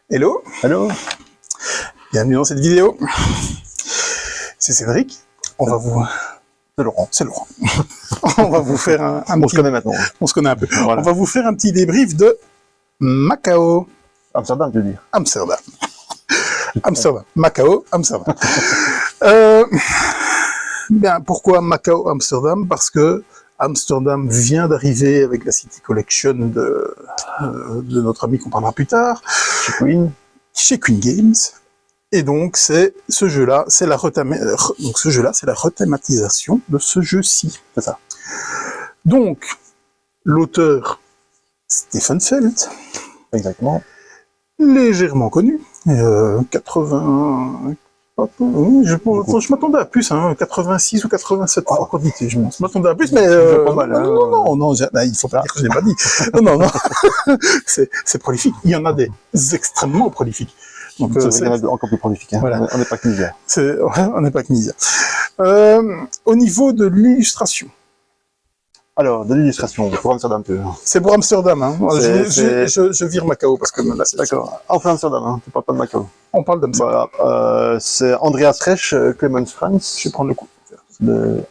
Hello, Allô? bienvenue dans cette vidéo. C'est Cédric. On va vous... C'est Laurent. C'est Laurent. On va vous faire un On petit... se connaît maintenant. On se connaît un peu. Voilà. On va vous faire un petit débrief de Macao. Amsterdam, tu veux dire? Amsterdam. Amsterdam. Macao, Amsterdam. Bien, pourquoi Macao, Amsterdam? Parce que Amsterdam vient d'arriver avec la City Collection de notre ami qu'on parlera plus tard, chez Queen Games. Et donc, c'est ce jeu-là, c'est la rethématisation de ce jeu-ci. C'est ça. Donc, l'auteur Stefan Feld, Exactement. légèrement connu, 80... Je m'attendais à plus, 86 ou 87 je m'attendais à plus, mais pas mal, hein. non, il faut pas dire que je l'ai pas dit. Non, c'est prolifique. Il y en a des extrêmement prolifiques. Donc, il y en a encore plus prolifiques. Hein. Voilà. On n'est pas Knizia. On n'est pas Knizia. Au niveau de l'illustration. Alors, de l'illustration, pour Amsterdam, tu veux. C'est pour Amsterdam. Hein. C'est- Je vire Macao parce que là, c'est D'accord. Enfin, Amsterdam, hein. Tu parles pas de Macao. On parle d'Amsterdam. Voilà. C'est Andreas Resch, Clemens Franz. Je vais prendre le coup. De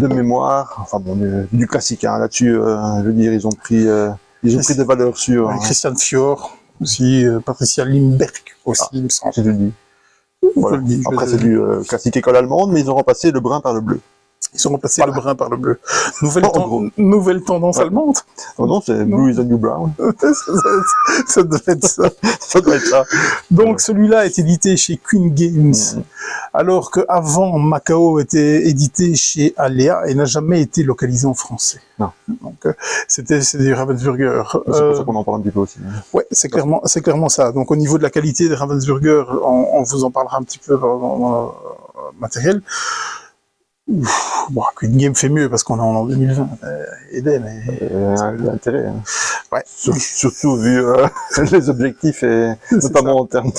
mémoire. Enfin, bon, du classique, hein. Là-dessus, je veux dire, ils ont pris des valeurs sûres. Ouais, Christian Fior, aussi, Patricia Limberg, aussi, il me semble. Je te le dis. Je Voilà. le dis, Après, c'est du classique école allemande, mais ils ont remplacé le brun par le bleu. Ils ont remplacé Voilà. le brun par le bleu. gros. Nouvelle tendance Ouais. allemande. Oh non, c'est Non. Blue is the New Brown. Ça devait être ça. Ça doit être ça. Donc, celui-là est édité chez Queen Games, alors qu'avant, Macao était édité chez Alea et n'a jamais été localisé en français. Non. Donc, c'est du Ravensburger. C'est pour ça qu'on en parle un petit peu aussi. Ouais, c'est clairement ça. Donc, au niveau de la qualité des Ravensburger, on vous en parlera un petit peu dans le matériel. Ouf, bon, Queen Game fait mieux parce qu'on est en 2020. Eden, Il y a intérêt. Hein. Ouais. Surtout vu les objectifs et notamment en termes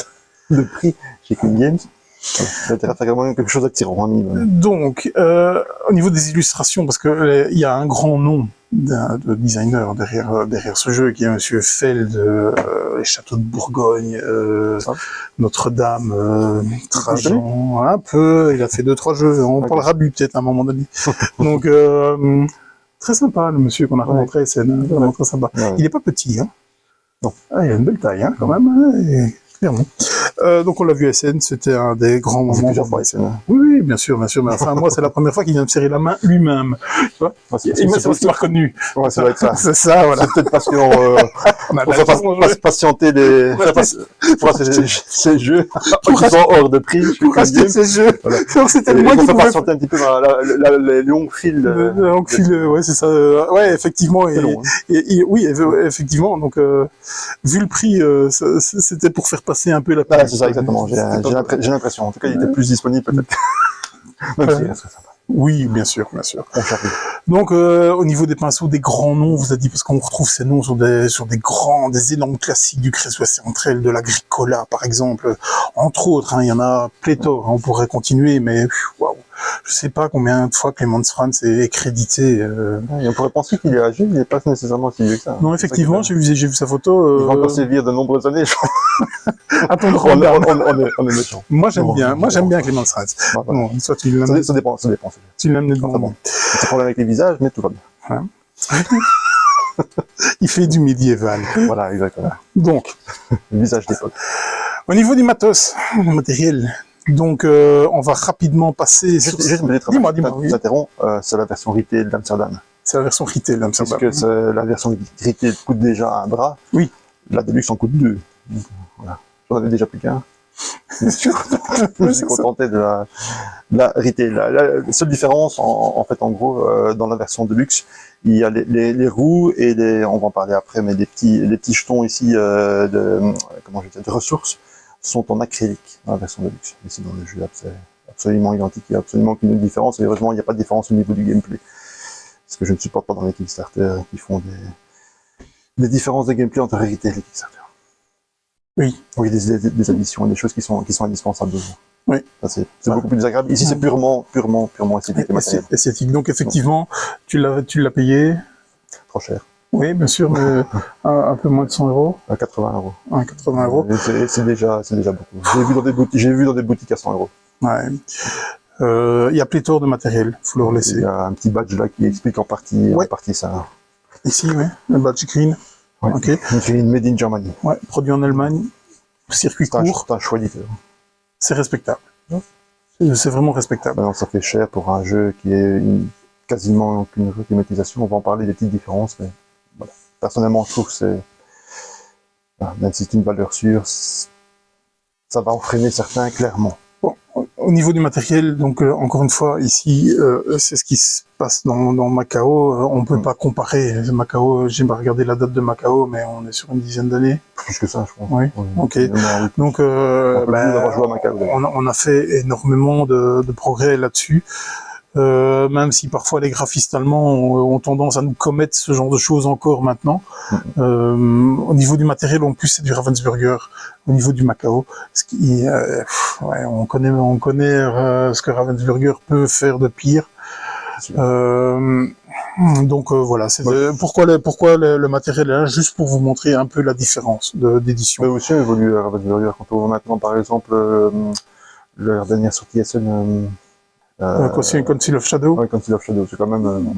de prix chez Queen Games. Ça a intérêt à faire quand même quelque chose d'attirant, un minimum. Donc, au niveau des illustrations, parce que il y a un grand nom de designer derrière ce jeu, qui est Monsieur Feld, les châteaux de Bourgogne, Notre-Dame, Trajan, un peu, il a fait 2-3 jeux, on parlera de lui peut-être à un moment donné. Donc, très sympa, le monsieur qu'on a rencontré à SN, vraiment très sympa. Ouais. Il est pas petit, hein. Non. Ah, il a une belle taille, hein, quand même, hein, clairement. Donc on l'a vu à SN, c'était un des grands moments. Plusieurs fois, SN. Oui, bien sûr, mais enfin, moi, c'est la première fois qu'il vient me serrer la main lui-même. Tu vois? Il m'a reconnu. Ouais, ça doit être ça. C'est ça, voilà. C'est peut-être parce qu'on On a on fait patienter ces jeux qui sont hors de prix. pour acheter ces jeux. Voilà. Donc c'était Et moi on qui fait pouvais... patienter un petit peu dans les longues files. Donc, ouais, c'est ça. Ouais, effectivement. C'est long, hein. Oui, effectivement. Donc, vu le prix, c'était pour faire passer un peu la Voilà, c'est ça, exactement. J'ai l'impression. En tout cas, il était plus disponible, peut-être. Même si, c'est sympa. Oui, bien sûr, bien sûr. On charrie. Donc, au niveau des pinceaux, des grands noms, vous avez dit, parce qu'on retrouve ces noms sur des énormes classiques du Crésois central, de l'Agricola, par exemple. Entre autres, il y en a pléthore, on pourrait continuer, mais, waouh. Je sais pas combien de fois Clemens Franz est crédité. Et on pourrait penser qu'il est âgé, il n'est pas nécessairement si vieux que ça. Non, effectivement, j'ai vu sa photo. Il va encore sévir de nombreuses années, je crois. Attends, On est méchant. moi, j'aime bien Clemens Franz. Voilà. Bon, soit tu l'aimes, Ça dépend. tu l'aimes Enfin, bon. C'est problème avec les visages, mais tout va bien. Il fait du médiéval. Voilà, exactement. Donc, Le visage d'époque. au niveau du matos, le matériel, donc on va rapidement passer sur... Juste une petite Dis-moi, remarque, oui. j'interromps, c'est la version retail d'Amsterdam. C'est la version retail Parce d'Amsterdam. que la version retail coûte déjà un bras. Oui. La Deluxe en coûte deux. Donc, voilà. J'en avais déjà plus qu'un. Bien sûr. Je me suis contenté de la retail. La seule différence, en fait, en gros, dans la version Deluxe, il y a les roues et on va en parler après, mais les petits jetons ici de ressources sont en acrylique dans la version Deluxe. Ici, dans le jeu, c'est absolument identique, il n'y a absolument aucune différence, et heureusement, il n'y a pas de différence au niveau du gameplay. Ce que je ne supporte pas dans les Kickstarter qui font des différences de gameplay entre retail et les Kickstarter. Oui. Oui, des additions et des choses qui sont indispensables. Oui. C'est beaucoup plus désagréable. Ici, c'est purement esthétique et matériel. Esthétique. Donc effectivement, tu l'as payé Trop cher. Oui, bien sûr, mais un peu moins de 100 euros, À 80 €. 80 euros. C'est déjà beaucoup. J'ai vu dans des boutiques à 100 €. Ouais. Il y a pléthore de matériel, faut le Il laisser. y a un petit badge là qui explique en partie ça. Ici, oui, le badge green. Ouais. Ok. Green Made in Germany. Ouais, produit en Allemagne, circuit court, C'est un choix différent. c'est respectable. C'est vraiment respectable. Maintenant, ça fait cher pour un jeu qui est quasiment qu'une rethématisation. On va en parler des petites différences, mais voilà. Personnellement, je trouve que même si c'est une valeur sûre, ça va en freiner certains, clairement. Bon, au niveau du matériel, donc encore une fois, ici, c'est ce qui se passe dans Macao. On peut pas comparer. Macao, j'ai pas regardé la date de Macao, mais on est sur une dizaine d'années. Plus que ça, je pense. Oui, ok. Donc, d'avoir joué à Macao. on a fait énormément de progrès là-dessus. Même si parfois les graphistes allemands ont tendance à nous commettre ce genre de choses encore maintenant. Au niveau du matériel, en plus, c'est du Ravensburger. Au niveau du Macao, ce qui, on connaît ce que Ravensburger peut faire de pire. Donc voilà, c'est pourquoi le matériel est là, juste pour vous montrer un peu la différence d'édition. Mais aussi évolue Ravensburger. Quand on voit maintenant, par exemple, leur dernière sortie SN. Council of Shadow. Ouais, Council of Shadow, c'est quand même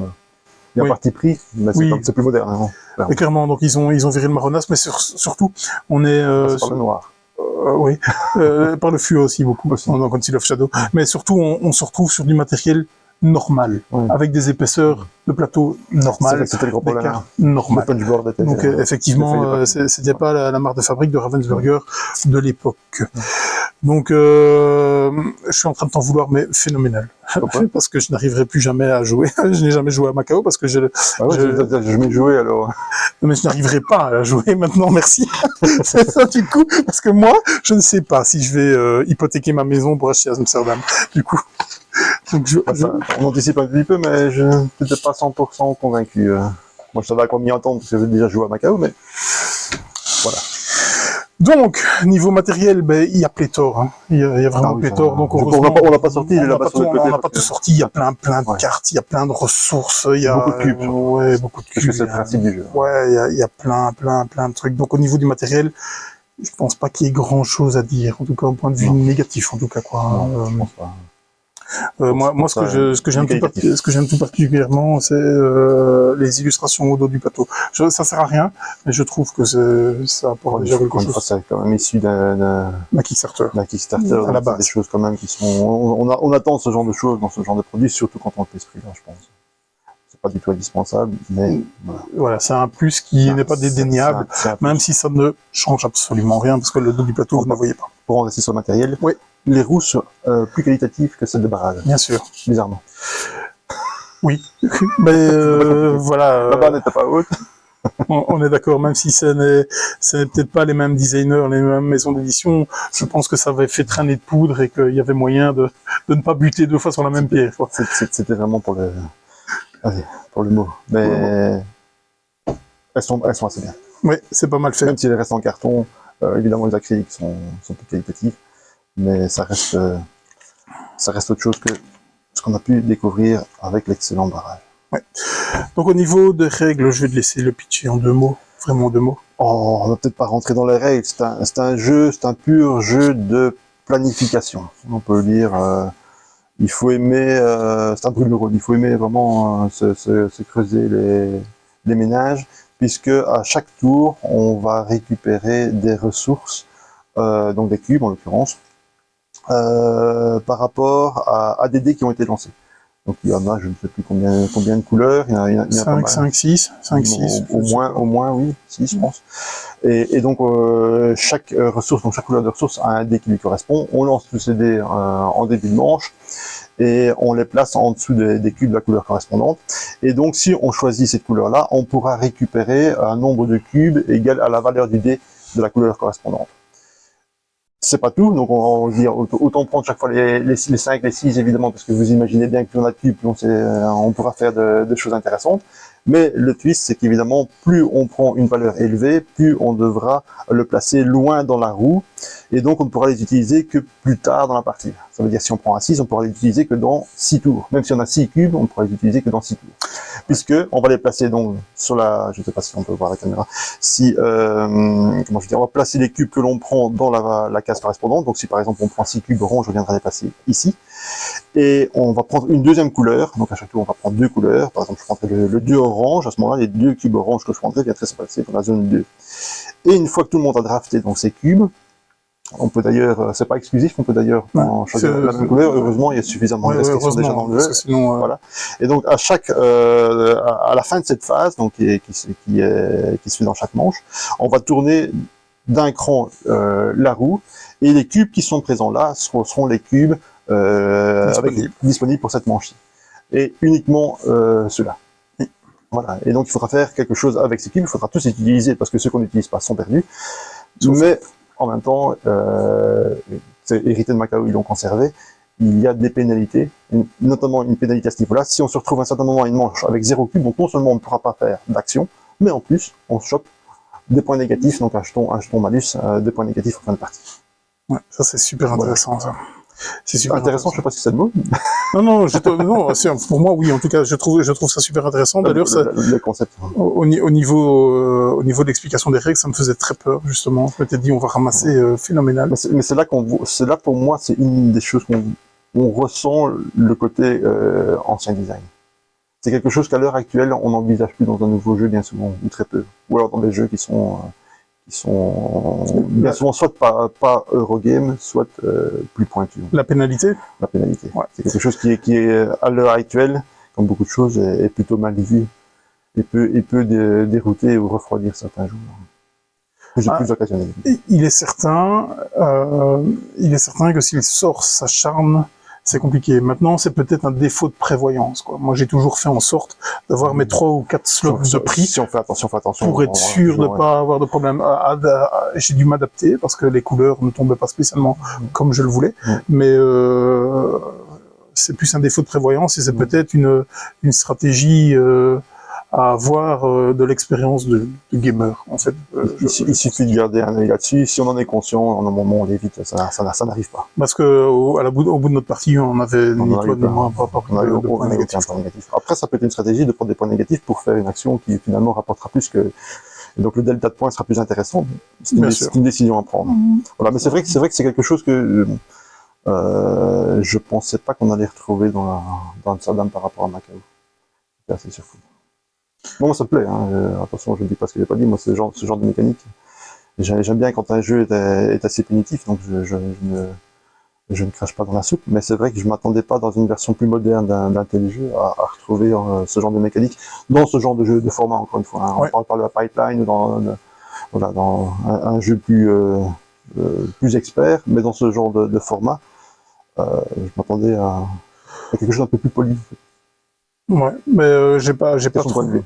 il y a un parti pris, mais c'est plus moderne. Hein, clairement, donc ils ont viré le marronasse, mais surtout, on est par le noir. Oui, par le fluo aussi beaucoup, dans Council of Shadow. Mais surtout, on se retrouve sur du matériel normal, avec des épaisseurs de plateau normales, c'était le gros problème. Normal. Donc effectivement, c'était pas la marque de fabrique de Ravensburger de l'époque. Donc, je suis en train de t'en vouloir, mais phénoménal. Parce que je n'arriverai plus jamais à jouer. Je n'ai jamais joué à Macao parce que je m'ai joué alors. Mais je n'arriverai pas à jouer maintenant, merci. C'est ça du coup, parce que moi, je ne sais pas si je vais hypothéquer ma maison pour acheter à Amsterdam. Du coup. Donc on anticipe un petit peu, mais je ne suis pas 100% convaincu. Moi, je savais à quoi m'y entendre parce que j'ai déjà joué à Macao, mais voilà. Donc, niveau matériel, il y a pléthore. Hein. Il y a vraiment pléthore. Donc, on l'a pas sorti, il est là-bas sur le côté. On n'a pas tout sorti. Il y a plein de cartes, il y a plein de ressources. Il y a beaucoup de cubes. Ouais, beaucoup de cubes. Parce que c'est le principe du jeu. Ouais, il y a plein de trucs. Donc, au niveau du matériel, je pense pas qu'il y ait grand chose à dire. En tout cas, au point de vue négatif, en tout cas, quoi. Non, je pense pas. Moi, ce que j'aime tout particulièrement, c'est les illustrations au dos du plateau. Ça sert à rien, mais je trouve que ça apporte déjà quelque chose. C'est quand même issu d'un Kickstarter. À la base. Des choses quand même qui sont. On attend ce genre de choses dans ce genre de produit, surtout quand on fait ce prix-là, je pense. C'est pas du tout indispensable, mais voilà, c'est un plus qui n'est pas dédaignable, même si ça ne change absolument rien, parce que le dos du plateau, vous ne voyez pas. Pour en rester sur le matériel. Oui. Les roues sont plus qualitatives que celles de barrage. Bien sûr. Bizarrement. Oui. Mais voilà. La barre n'était pas haute. On est d'accord, même si ce n'est peut-être pas les mêmes designers, les mêmes maisons d'édition, je pense que ça avait fait traîner de poudre et qu'il y avait moyen de ne pas buter deux fois sur la même pierre. C'était vraiment pour le mot. Mais elles sont assez bien. Oui, c'est pas mal fait. Même si elles restent en carton, évidemment les acryliques sont plus qualitatifs. Mais ça reste autre chose que ce qu'on a pu découvrir avec l'excellent barrage. Ouais. Donc au niveau des règles, je vais te laisser le pitcher en 2 mots, vraiment 2 mots. Oh, on va peut-être pas rentrer dans les règles. C'est un pur jeu de planification. On peut le dire. Il faut aimer. C'est un brûle-neurones. Il faut aimer vraiment se creuser les ménages, puisque à chaque tour, on va récupérer des ressources, donc des cubes en l'occurrence. Par rapport à des dés qui ont été lancés. Donc il y en a, je ne sais plus combien de couleurs, il y en a 5, 6, au moins, oui, 6 je pense. Et donc chaque ressource, donc chaque couleur de ressource a un dé qui lui correspond. On lance tous ces dés en début de manche et on les place en dessous des cubes de la couleur correspondante. Et donc si on choisit cette couleur-là, on pourra récupérer un nombre de cubes égal à la valeur du dé de la couleur correspondante. C'est pas tout, donc on va dire autant prendre chaque fois les 5, les 6 évidemment, parce que vous imaginez bien que plus on a de cubes, plus on pourra faire de choses intéressantes. Mais le twist, c'est qu'évidemment, plus on prend une valeur élevée, plus on devra le placer loin dans la roue, et donc on ne pourra les utiliser que plus tard dans la partie. Ça veut dire si on prend un 6, on pourra les utiliser que dans 6 tours. Même si on a 6 cubes, on ne pourra les utiliser que dans 6 tours. Puisque on va les placer donc sur la, je ne sais pas si on peut voir la caméra, si, comment je dis, on va placer les cubes que l'on prend dans la case correspondante. Donc si par exemple on prend 6 cubes orange, on viendra les placer ici. Et on va prendre une deuxième couleur, donc à chaque tour on va prendre 2 couleurs, par exemple je prendrai le 2 orange, à ce moment-là les 2 cubes orange que je prendrai viendraient se passer dans la zone 2. Et une fois que tout le monde a drafté donc ces cubes, on peut d'ailleurs, c'est pas exclusif, on peut d'ailleurs choisir la même couleur, heureusement il y a suffisamment de restrictions déjà dans le jeu. Sinon, voilà. Et donc à chaque, à la fin de cette phase, donc qui se fait dans chaque manche, on va tourner d'un cran la roue, et les cubes qui sont présents là seront les cubes disponibles pour cette manche-ci. Et uniquement ceux-là. Voilà. Et donc il faudra faire quelque chose avec ces cubes, il faudra tous les utiliser parce que ceux qu'on n'utilise pas sont perdus. Mais en même temps, c'est hérité de Macao, ils l'ont conservé. Il y a des pénalités, notamment une pénalité à ce niveau-là. Si on se retrouve à un certain moment à une manche avec 0 cube, donc non seulement on ne pourra pas faire d'action, mais en plus on chope des points négatifs, donc un jeton malus, des points négatifs en fin de partie. Ouais, ça c'est super intéressant, voilà. Ça. C'est super intéressant, je sais pas si c'est le mot. Non, non, pour moi, oui, en tout cas, je trouve ça super intéressant. D'ailleurs, le concept. Au niveau de l'explication des règles, ça me faisait très peur, justement. Je m'étais dit, on va ramasser phénoménal. Mais c'est là c'est là pour moi, c'est une des choses qu'on ressent le côté ancien design. C'est quelque chose qu'à l'heure actuelle, on n'envisage plus dans un nouveau jeu bien souvent, ou très peu. Ou alors dans des jeux qui sont bien souvent soit pas Eurogame, soit plus pointus. La pénalité. La pénalité. Ouais. C'est quelque chose qui est à l'heure actuelle, comme beaucoup de choses, est plutôt mal vu et peut dérouter ou refroidir certains joueurs. Plus occasionnel. Il est certain que s'il sort sa charme, c'est compliqué. Maintenant, c'est peut-être un défaut de prévoyance, quoi. Moi, j'ai toujours fait en sorte d'avoir mes 3 ou 4 slots de prix. Si on fait attention. Pour être sûr de ne pas avoir de problème. J'ai dû m'adapter parce que les couleurs ne tombaient pas spécialement comme je le voulais. Mais, c'est plus un défaut de prévoyance et c'est peut-être une stratégie, à avoir de l'expérience de gamer, en fait. Il suffit de garder un œil là-dessus. Si on en est conscient, à un moment, on l'évite. Ça n'arrive pas. Parce que au bout de notre partie, on avait ni toi ni moi pas pris de points négatifs. Après, ça peut être une stratégie de prendre des points négatifs pour faire une action qui finalement rapportera plus que. Et donc le delta de points sera plus intéressant. C'est une décision à prendre. Voilà, mais c'est vrai que c'est quelque chose que je pensais pas qu'on allait retrouver dans Amsterdam par rapport à Macao. C'est assez surprenant. Bon, moi ça me plaît, hein. Attention, je ne dis pas ce que j'ai pas dit, moi ce genre de mécanique. J'aime bien quand un jeu est assez punitif, donc je ne crache pas dans la soupe, mais c'est vrai que je m'attendais pas dans une version plus moderne d'un tel jeu à retrouver ce genre de mécanique dans ce genre de jeu de format, encore une fois. Hein. On parle de la pipeline, dans un jeu plus expert, mais dans ce genre de format, je m'attendais à quelque chose d'un peu plus poli. Ouais, mais j'ai pas trouvé,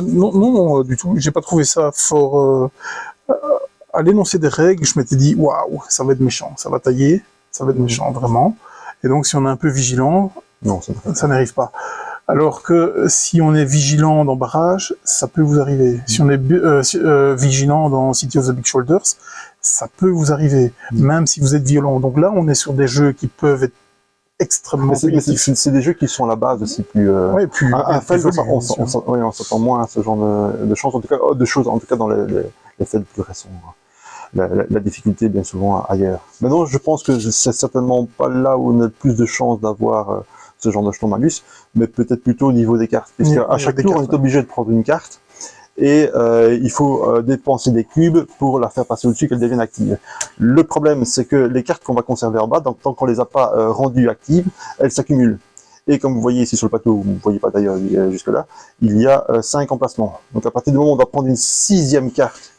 non, du tout, j'ai pas trouvé ça fort, à l'énoncé des règles, je m'étais dit, waouh, ça va être méchant, ça va tailler, ça va être méchant, vraiment. Et donc, si on est un peu vigilant, non, ça n'arrive pas. Alors que si on est vigilant dans Barrage, ça peut vous arriver. Si on est vigilant dans City of the Big Shoulders, ça peut vous arriver, même si vous êtes violent. Donc là, on est sur des jeux qui peuvent être extrêmement punitifs. C'est des jeux qui sont à la base aussi plus. Un Feld, on s'attend moins à ce genre de choses, en tout cas, en tout cas dans les Feld plus récents. La difficulté est bien souvent ailleurs. Maintenant, je pense que c'est certainement pas là où on a le plus de chances d'avoir ce genre de jeton malus, mais peut-être plutôt au niveau des cartes. Puisque à chaque tour, on est obligé de prendre une carte, et il faut dépenser des cubes pour la faire passer au-dessus, qu'elle devienne active. Le problème, c'est que les cartes qu'on va conserver en bas, donc tant qu'on les a pas rendues actives, elles s'accumulent. Et comme vous voyez ici sur le plateau, vous ne voyez pas d'ailleurs jusque-là, il y a 5 emplacements. Donc à partir du moment où on doit prendre une 6e carte,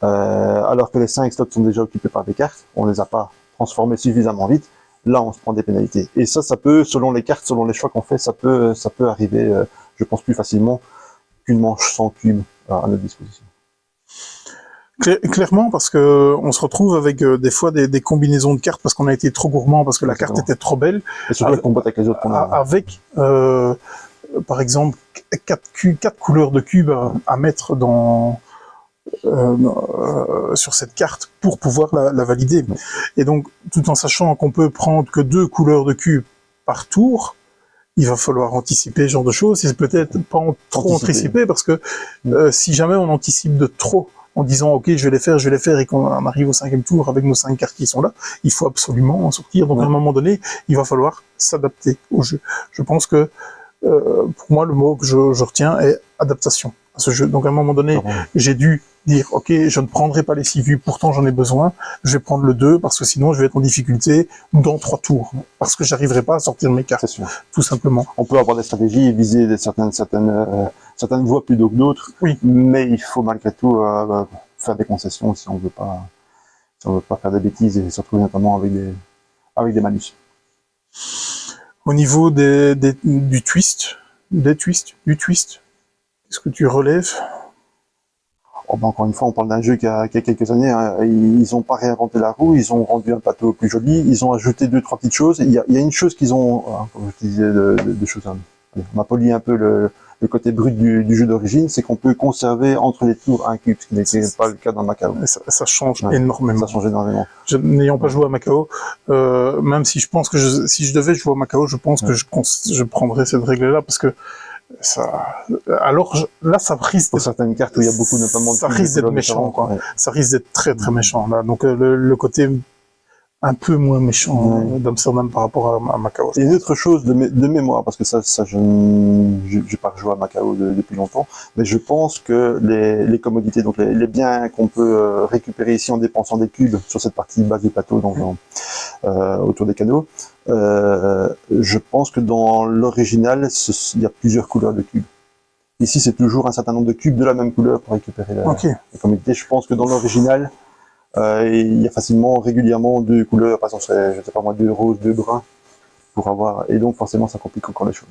alors que les 5 slots sont déjà occupés par des cartes, on les a pas transformés suffisamment vite, là on se prend des pénalités. Et ça peut, selon les cartes, selon les choix qu'on fait, ça peut arriver, je pense, plus facilement qu'une manche sans cube à notre disposition. Clairement, parce que on se retrouve avec des fois des combinaisons de cartes parce qu'on a été trop gourmand, parce que la carte était trop belle. Et surtout avec, avec les autres qu'on a. Avec, par exemple, quatre couleurs de cubes à mettre sur cette carte pour pouvoir la valider. Et donc, tout en sachant qu'on peut prendre que 2 couleurs de cubes par tour, il va falloir anticiper ce genre de choses. C'est peut-être pas trop anticiper parce que si jamais on anticipe de trop en disant ok je vais les faire et qu'on arrive au 5e tour avec nos 5 cartes qui sont là, il faut absolument en sortir. Donc à un moment donné, il va falloir s'adapter au jeu. Je pense que pour moi le mot que je retiens est adaptation à ce jeu. Donc à un moment donné, j'ai dû dire ok je ne prendrai pas les 6 vues, pourtant j'en ai besoin, je vais prendre le 2 parce que sinon je vais être en difficulté dans 3 tours parce que j'arriverai pas à sortir mes cartes, tout simplement. On peut avoir des stratégies et viser certaines voies plutôt que d'autres, oui, mais il faut malgré tout faire des concessions si on veut pas faire des bêtises et se retrouver notamment avec des malus. Au niveau du twist, qu'est-ce que tu relèves? Encore une fois, on parle d'un jeu qui a quelques années. Hein. Ils n'ont pas réinventé la roue, ils ont rendu un plateau plus joli, ils ont ajouté 2-3 petites choses. Il y a une chose qu'ils ont, comme je te disais, de choses. On a poli un peu le côté brut du jeu d'origine, c'est qu'on peut conserver entre les tours un cube, ce qui n'était pas le cas dans Macao. Ça change énormément. Ça change énormément. N'ayant pas joué à Macao, même si je pense que si je devais jouer à Macao, je pense que je prendrais cette règle-là parce que alors là, ça risque pour certaines cartes où il y a beaucoup notamment ça risque d'être méchant, quoi. Ouais. Ça risque d'être très très méchant là. Donc le côté un peu moins méchant d'Amsterdam par rapport à Macao. Et une autre chose de mémoire, parce que ça je n'ai pas joué à Macao depuis longtemps, mais je pense que les commodités, donc les biens qu'on peut récupérer ici en dépensant des cubes sur cette partie basse du plateau, donc autour des canaux, je pense que dans l'original, il y a plusieurs couleurs de cubes. Ici, c'est toujours un certain nombre de cubes de la même couleur pour récupérer les commodités. Je pense que dans l'original, il y a facilement, régulièrement 2 couleurs, par exemple, je sais pas moi, 2 roses, 2 bruns, pour avoir, et donc forcément ça complique encore les choses.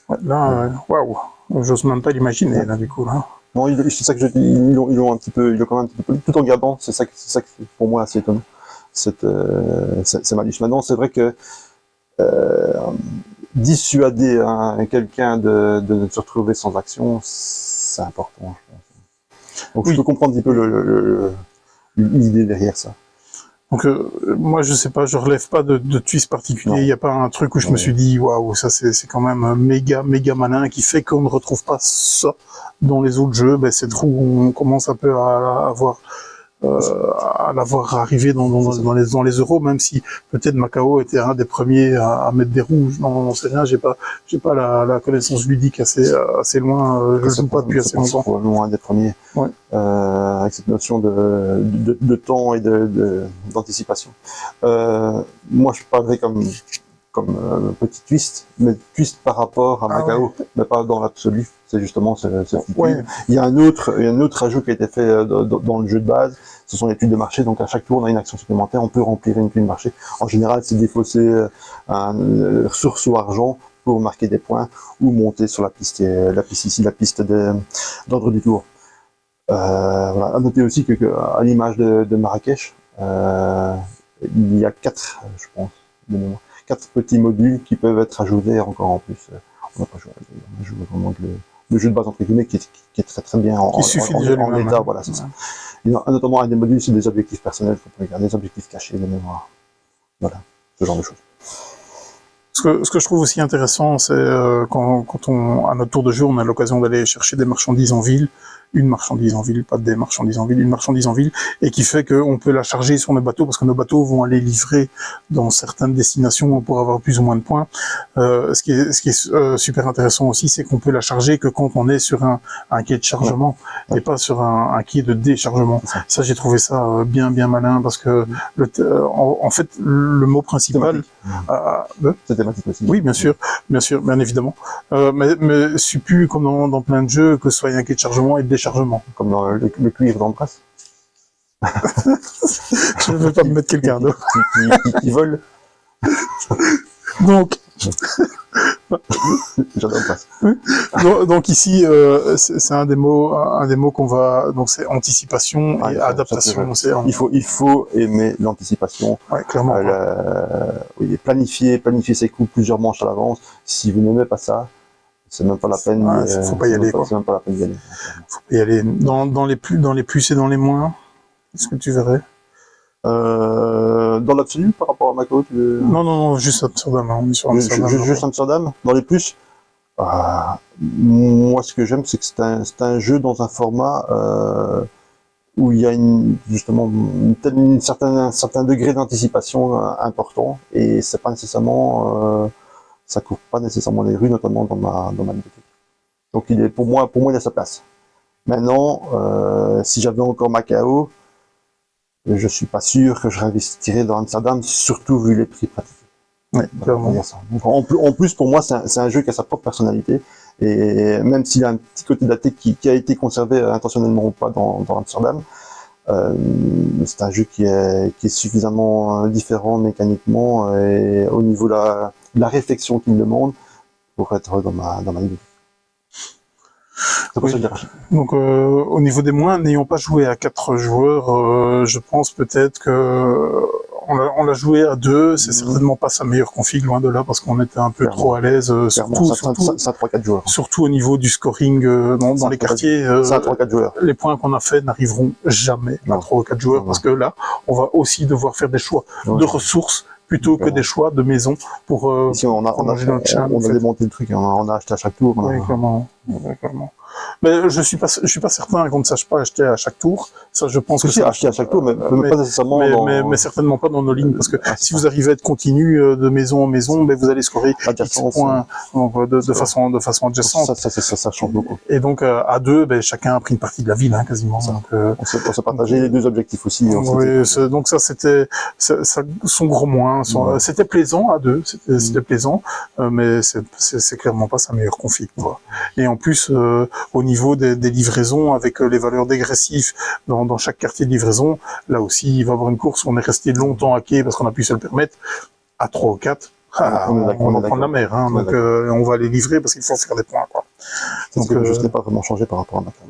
Ouais, là, waouh, j'ose même pas l'imaginer, là, du coup, là. Non, c'est ça que je dis, ils l'ont quand même un petit peu poli, tout en gardant, c'est ça qui, pour moi, assez étonnant, c'est malus. Maintenant, c'est vrai que, dissuader quelqu'un de se retrouver sans action, c'est important, je pense. Donc, je peux comprendre un petit peu l'idée derrière ça. Donc moi je sais pas, je relève pas de twist particulier. Il n'y a pas un truc où je me suis dit waouh, ça c'est quand même méga malin qui fait qu'on ne retrouve pas ça dans les autres jeux. Ben c'est trop, on commence un peu à l'avoir arrivé dans les euros, même si peut-être Macao était un des premiers à mettre des rouges. Non, c'est rien, j'ai pas la connaissance ludique assez loin, je joue pas depuis assez longtemps. Probablement un des premiers, avec cette notion de temps et d'anticipation. Moi je parlerais comme petit twist, mais twist par rapport à Macao, mais pas dans l'absolu. C'est justement il y a un autre ajout qui a été fait dans le jeu de base. Ce sont les tuiles de marché. Donc à chaque tour, on a une action supplémentaire. On peut remplir une tuile de marché. En général, c'est défausser une ressource ou argent pour marquer des points ou monter sur la piste ici, la piste d'ordre du tour. Voilà. À noter aussi que à l'image de Marrakech, il y a 4, je pense, de mémoire, 4 petits modules qui peuvent être ajoutés encore en plus. On n'a pas joué, on a joué vraiment le jeu de base entre guillemets qui est très très bien en état, voilà, c'est ça. Il y a notamment un des modules, c'est des objectifs personnels, faut pas regarder, des objectifs cachés de mémoire. Voilà, ce genre de choses. Ce que je trouve aussi intéressant, c'est quand à notre tour de jeu, on a l'occasion d'aller chercher des marchandises en ville, une marchandise en ville, pas des marchandises en ville, une marchandise en ville, et qui fait qu'on peut la charger sur nos bateaux, parce que nos bateaux vont aller livrer dans certaines destinations pour avoir plus ou moins de points. Ce qui est super intéressant aussi, c'est qu'on peut la charger que quand on est sur un quai de chargement, et pas sur un quai de déchargement. Ça, j'ai trouvé ça bien malin, parce que en fait, le mot principal... C'est thématique aussi. Oui, bien sûr, bien évidemment. Mais suppu comme dans plein de jeux, que ce soit un quai de chargement et de déchargement. Comme dans le cuivre dans le brasse. Je ne veux pas me mettre quelqu'un d'autre. Qui vole. Donc. J'adore pas. Donc ici, c'est un des mots qu'on va. Donc c'est anticipation et adaptation. Il faut aimer l'anticipation. Ouais, clairement. Oui, planifier ses coups plusieurs manches à l'avance. Si vous n'aimez pas ça, c'est même pas la peine. Ouais, faut pas y aller, quoi. C'est même pas la peine d'y aller. Faut pas y aller. Dans les plus et dans les moins, est-ce que tu verrais? Dans l'absolu, par rapport à Macao, Non, juste Amsterdam, hein, on est sur Amsterdam. Juste Amsterdam. Dans les plus, moi, ce que j'aime, c'est que c'est un jeu dans un format où il y a justement un certain degré d'anticipation important, et c'est pas nécessairement, ça couvre pas nécessairement les rues, notamment dans ma bibliothèque. Donc pour moi, il a sa place. Maintenant, si j'avais encore Macao, je suis pas sûr que je réinvestirais dans Amsterdam, surtout vu les prix pratiques. Ouais, clairement. Donc, en plus, pour moi, c'est un jeu qui a sa propre personnalité, et même s'il y a un petit côté daté qui a été conservé intentionnellement ou pas dans Amsterdam, c'est un jeu qui est suffisamment différent mécaniquement et au niveau de la réflexion qu'il demande pour être dans ma bibliothèque. C'est pour ça que j'ai racheté. Donc au niveau des moins, n'ayant pas joué à 4 joueurs, je pense peut-être que on l'a joué à 2, c'est certainement pas sa meilleure config, loin de là, parce qu'on était un peu trop à l'aise, surtout ça 3-4 joueurs. Surtout au niveau du scoring dans les quartiers. Ça 3-4 joueurs. Les points qu'on a fait n'arriveront jamais à 3 ou 4 joueurs, parce que là, on va aussi devoir faire des choix de ressources plutôt que des choix de maison pour ici on a démonté le truc, on a acheté à chaque tour. Oui, clairement. Mais je suis pas certain qu'on ne sache pas acheter à chaque tour. Ça, je pense que c'est acheter à chaque tour, mais pas nécessairement. Mais certainement pas dans nos lignes, parce que si vous arrivez à être continu de maison en maison, ben vous allez scorer X points de façon adjacente. Ça change beaucoup. Et donc à 2, ben chacun a pris une partie de la ville, hein, quasiment. Donc, on s'est partagé les 2 objectifs aussi. Oui, donc ça c'était son gros moins. C'était plaisant à 2, c'était plaisant, mais c'est clairement pas sa meilleure config, quoi. Et en plus, au niveau des livraisons, avec les valeurs dégressives dans chaque quartier de livraison, là aussi, il va y avoir une course où on est resté longtemps à quai parce qu'on a pu se le permettre, à 3 ou 4. On va prendre la mer, hein, donc on va les livrer parce qu'il faut faire des points, quoi. Donc je n'ai pas vraiment changé par rapport à Macao.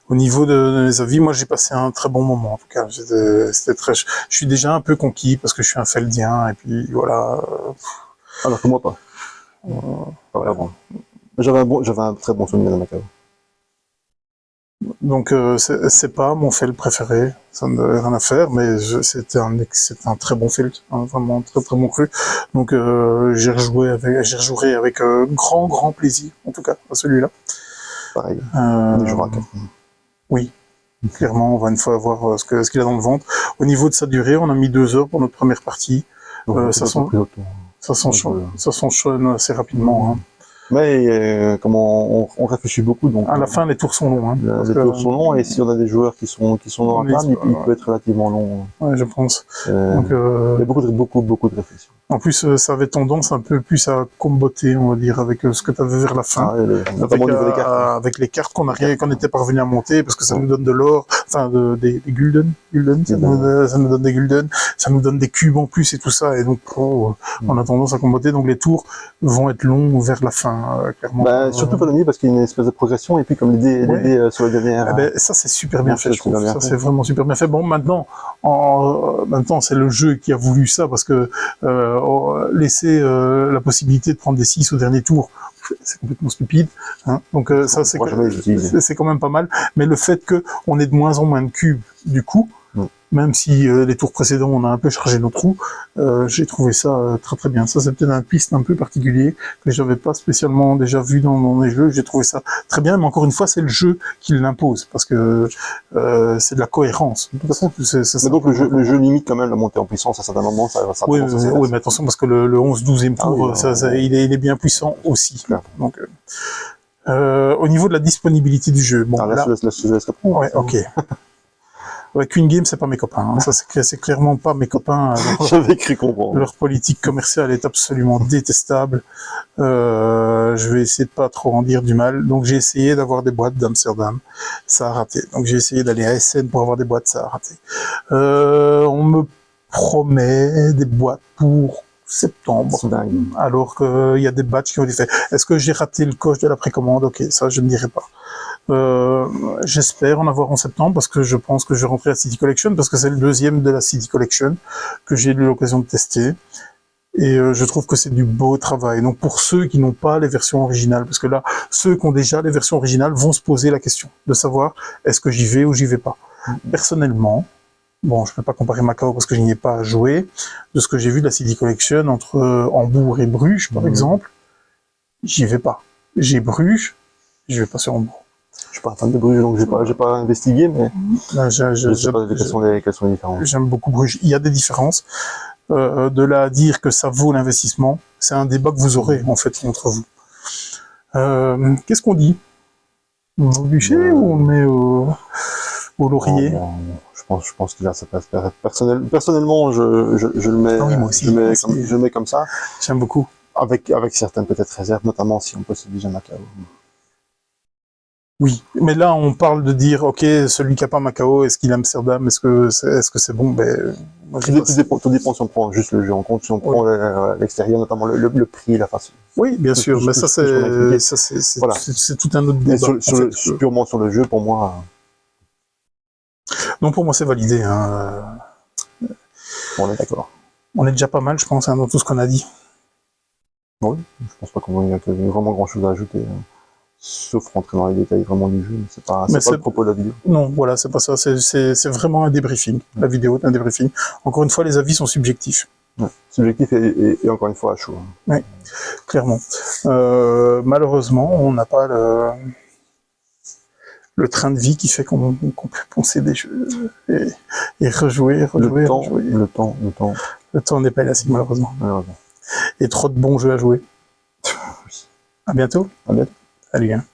Au niveau de mes avis, moi j'ai passé un très bon moment, en tout cas. C'était très. Je suis déjà un peu conquis parce que je suis un Feldien, et puis voilà. Alors que moi pas. Pas vraiment. J'avais un très bon souvenir de Macao. Donc c'est pas mon Feld préféré, ça n'a rien à faire, mais c'était un très bon Feld, hein, vraiment très très bon cru. Donc j'y rejouerai avec grand plaisir, en tout cas à celui-là. Pareil. Des jours à 4. Oui. Clairement, on va une fois voir ce qu'il a dans le ventre. Au niveau de sa durée, on a mis 2 heures pour notre première partie. Ça s'enchaîne assez rapidement. Hein. Mais on réfléchit beaucoup, donc à la fin les tours sont longs. Hein, les tours sont longs, et si on a des joueurs qui sont dans la trame, il peut être relativement long. Ouais, je pense. Donc, il y a beaucoup de réflexion. En plus, ça avait tendance un peu plus à comboter, on va dire, avec ce que tu avais vers la fin. Avec les cartes qu'on était parvenu à monter, parce que ça nous donne de l'or, enfin des gulden, ça nous donne des gulden, ça nous donne des cubes en plus et tout ça, et donc on a tendance à comboter, donc les tours vont être longs vers la fin, clairement. Surtout pour la nuit, parce qu'il y a une espèce de progression, et puis comme les dés sur la dernière... ça c'est super bien fait, je trouve. Ça c'est vraiment super bien fait. Bon, maintenant c'est le jeu qui a voulu ça, parce que laisser la possibilité de prendre des 6 au dernier tour, c'est complètement stupide, hein. Donc ça c'est quand même pas mal, mais le fait que on ait de moins en moins de cubes du coup, même si les tours précédents on a un peu chargé nos trous, j'ai trouvé ça très très bien. Ça c'est peut-être un twist un peu particulier que j'avais pas spécialement déjà vu dans les jeux. J'ai trouvé ça très bien, mais encore une fois c'est le jeu qui l'impose, parce que c'est de la cohérence. Donc le jeu limite quand même la montée en puissance à certains moments. Oui, mais attention, parce que le 11-12e tour, il est bien puissant aussi. Donc au niveau de la disponibilité du jeu, bon, là, je laisse répondre. Ouais, ok. Queen Game, c'est pas mes copains. Hein. Ça, c'est clairement pas mes copains. J'avais cru comprendre. Leur politique commerciale est absolument détestable. Je vais essayer de pas trop en dire du mal. Donc, j'ai essayé d'avoir des boîtes d'Amsterdam. Ça a raté. Donc, j'ai essayé d'aller à SN pour avoir des boîtes. Ça a raté. On me promet des boîtes pour septembre. Alors qu'il y a des batchs qui ont été faits. Est-ce que j'ai raté le coche de la précommande? Ok, ça, je ne dirai pas. J'espère en avoir en septembre, parce que je pense que je vais rentrer à City Collection, parce que c'est le 2e de la City Collection que j'ai eu l'occasion de tester. Et je trouve que c'est du beau travail. Donc pour ceux qui n'ont pas les versions originales, parce que là, ceux qui ont déjà les versions originales vont se poser la question de savoir est-ce que j'y vais ou j'y vais pas. Personnellement, bon, je ne peux pas comparer Macao parce que je n'y ai pas joué, de ce que j'ai vu de la CD Collection entre Hambourg et Bruges, par exemple, j'y vais pas. J'ai Bruges, je vais pas sur Hambourg. Je suis pas fan de Bruges, donc j'ai pas investigué, mais Là, je sais pas quelles sont les différences. J'aime beaucoup Bruges. Il y a des différences. De là à dire que ça vaut l'investissement, c'est un débat que vous aurez en fait entre vous. Qu'est-ce qu'on dit? On met au bûcher ou on met au laurier? Je pense qu'il a sa place. Personnellement, je le mets, oui, moi aussi, je le mets comme ça. J'aime beaucoup. Avec certaines peut-être réserves, notamment si on possède déjà Macao. Oui, mais là on parle de dire, ok, celui qui n'a pas Macao, est-ce qu'il a Amsterdam, est-ce que c'est bon? Moi, tout dépend si on prend juste le jeu en compte, si on prend l'extérieur, notamment le prix, la façon. Oui, bien sûr, mais ça c'est tout un autre débat. Purement sur le jeu, pour moi. Donc pour moi c'est validé. Hein. On est d'accord. On est déjà pas mal, je pense, hein, dans tout ce qu'on a dit. Oui, je pense pas qu'on ait vraiment grand chose à ajouter. Sauf rentrer dans les détails vraiment du jeu, mais c'est pas le propos de la vidéo. Non, voilà, c'est pas ça, c'est vraiment un débriefing. La vidéo est un débriefing. Encore une fois, les avis sont subjectifs. Ouais. Subjectif et encore une fois à chaud. Oui, clairement. Malheureusement, on n'a pas le train de vie qui fait qu'on peut poncer des jeux et rejouer. Le temps n'est pas élastique, malheureusement. Et trop de bons jeux à jouer. À bientôt. À bientôt. Salut. Hein.